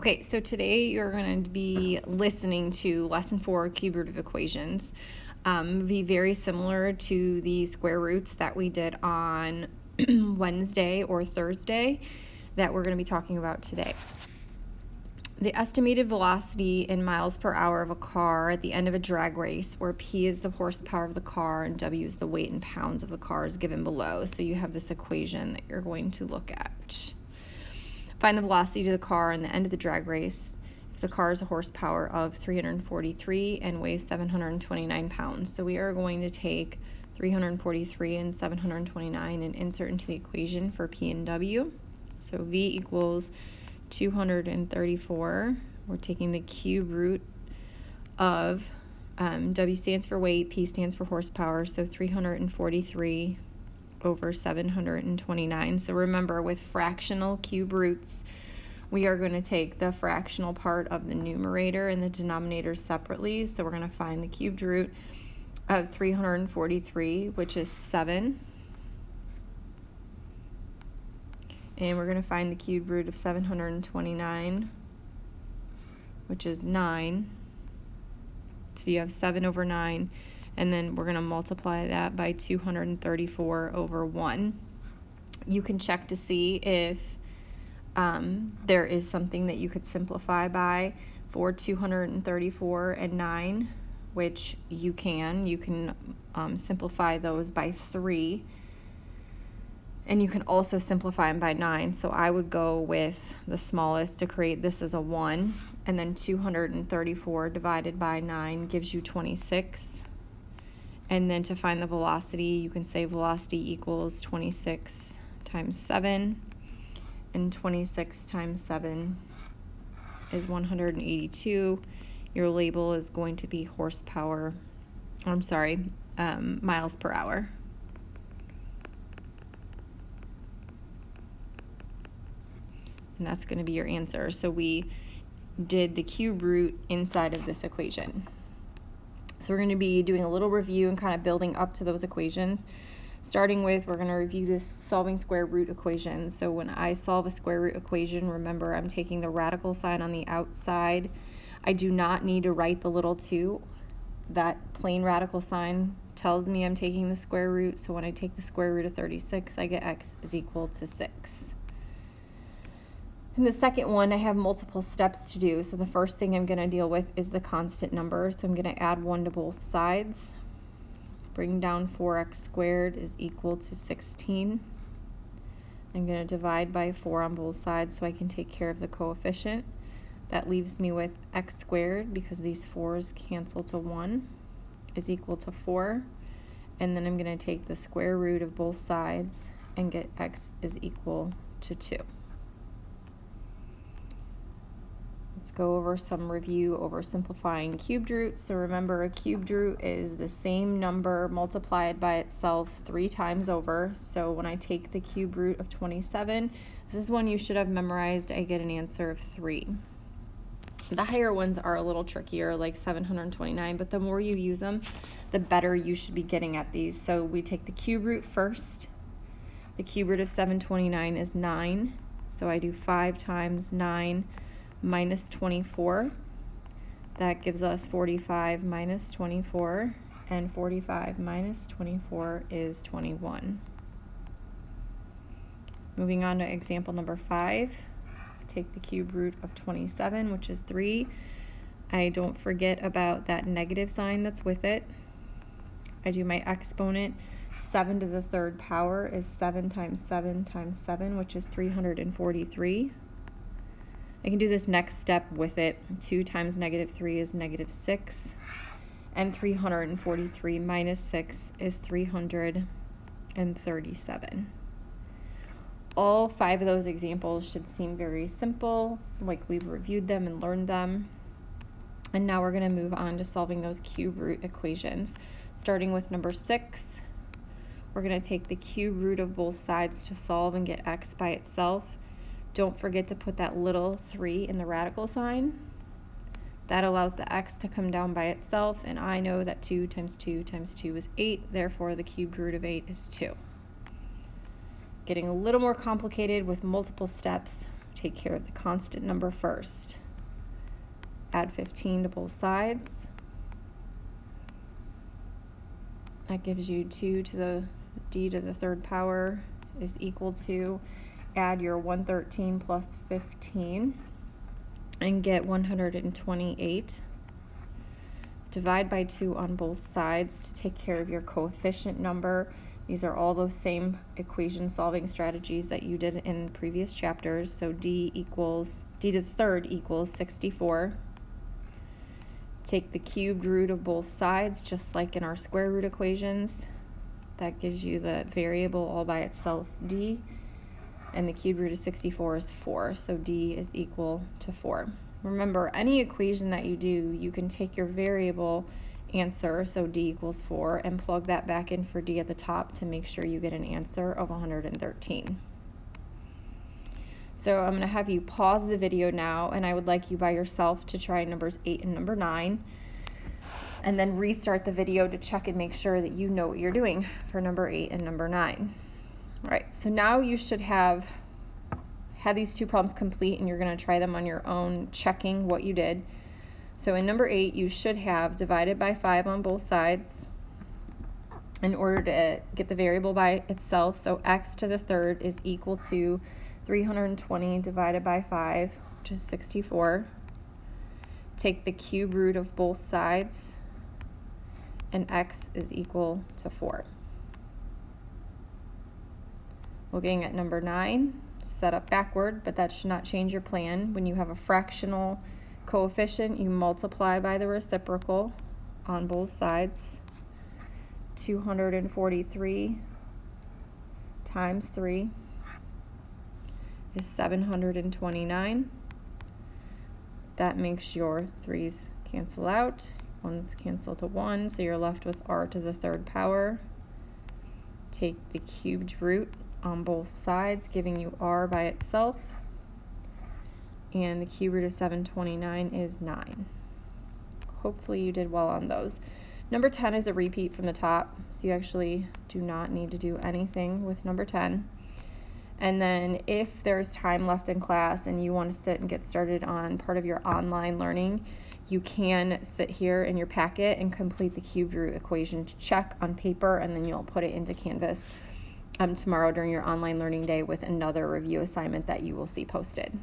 Okay, so today you're going to be listening to Lesson 4, Cube Root of Equations. Be very similar to the square roots that we did on Wednesday or Thursday that we're going to be talking about today. The estimated velocity in miles per hour of a car at the end of a drag race, where P is the horsepower of the car and W is the weight in pounds of the car, is given below. So you have this equation that you're going to look at. Find the velocity to the car in the end of the drag race if the car has a horsepower of 343 and weighs 729 pounds. So we are going to take 343 and 729 and insert into the equation for P and W. So V equals 234. We're taking the cube root of W stands for weight, P stands for horsepower, so 343 over 729. So remember, with fractional cube roots, we are going to take the fractional part of the numerator and the denominator separately. So we're going to find the cubed root of 343, which is 7. And we're going to find the cubed root of 729, which is 9. So you have 7 over 9. And then we're going to multiply that by 234 over 1. You can check to see if there is something that you could simplify by for 234 and 9, which you can. You can simplify those by 3. And you can also simplify them by 9. So I would go with the smallest to create this as a 1. And then 234 divided by 9 gives you 26. And then to find the velocity, you can say velocity equals 26 times 7. And 26 times 7 is 182. Your label is going to be miles per hour. And that's going to be your answer. So we did the cube root inside of this equation. So we're going to be doing a little review and kind of building up to those equations. Starting with, we're going to review this solving square root equations. So when I solve a square root equation, remember I'm taking the radical sign on the outside. I do not need to write the little 2. That plain radical sign tells me I'm taking the square root. So when I take the square root of 36, I get x is equal to 6. In the second one, I have multiple steps to do. So the first thing I'm going to deal with is the constant number. So I'm going to add 1 to both sides. Bring down 4x squared is equal to 16. I'm going to divide by 4 on both sides so I can take care of the coefficient. That leaves me with x squared, because these 4's cancel to 1, is equal to 4. And then I'm going to take the square root of both sides and get x is equal to 2. Let's go over some review over simplifying cubed roots. So remember, a cubed root is the same number multiplied by itself 3 times over. So when I take the cube root of 27, this is one you should have memorized, I get an answer of 3. The higher ones are a little trickier, like 729, but the more you use them, the better you should be getting at these. So we take the cube root first. The cube root of 729 is 9. So I do 5 times 9 minus 24. That gives us 45 minus 24, and 45 minus 24 is 21. Moving on to example number 5. Take the cube root of 27, which is 3. I don't forget about that negative sign that's with it. I do my exponent. 7 to the 3rd power is 7 times 7 times 7, which is 343. I can do this next step with it. 2 times negative 3 is negative 6. And 343 minus 6 is 337. All 5 of those examples should seem very simple, like we've reviewed them and learned them. And now we're going to move on to solving those cube root equations. Starting with number 6, we're going to take the cube root of both sides to solve and get x by itself. Don't forget to put that little 3 in the radical sign. That allows the x to come down by itself, and I know that 2 times 2 times 2 is 8, therefore the cubed root of 8 is 2. Getting a little more complicated with multiple steps. take care of the constant number first. Add 15 to both sides. That gives you 2 to the d to the third power is equal to, add your 113 plus 15 and get 128. Divide by 2 on both sides to take care of your coefficient number. These are all those same equation solving strategies that you did in previous chapters. So d to the third equals 64. Take the cubed root of both sides, just like in our square root equations. That gives you the variable all by itself, d. And the cubed root of 64 is 4, so d is equal to 4. Remember, any equation that you do, you can take your variable answer, so d equals 4, and plug that back in for d at the top to make sure you get an answer of 113. So I'm going to have you pause the video now, and I would like you by yourself to try numbers 8 and number 9, and then restart the video to check and make sure that you know what you're doing for number 8 and number 9. All right, so now you should have had these two problems complete, and you're going to try them on your own, checking what you did. So in number 8, you should have divided by 5 on both sides in order to get the variable by itself. So x to the third is equal to 320 divided by 5, which is 64. Take the cube root of both sides, and x is equal to 4. Looking at number 9, set up backward, but that should not change your plan. When you have a fractional coefficient, you multiply by the reciprocal on both sides. 243 times 3 is 729. That makes your 3's cancel out. 1's cancel to 1, so you're left with r to the third power. Take the cubed root on both sides, giving you r by itself. And the cube root of 729 is 9. Hopefully you did well on those. Number 10 is a repeat from the top, so you actually do not need to do anything with number 10. And then if there's time left in class and you want to sit and get started on part of your online learning, you can sit here in your packet and complete the cubed root equation check on paper, and then you'll put it into Canvas tomorrow during your online learning day with another review assignment that you will see posted.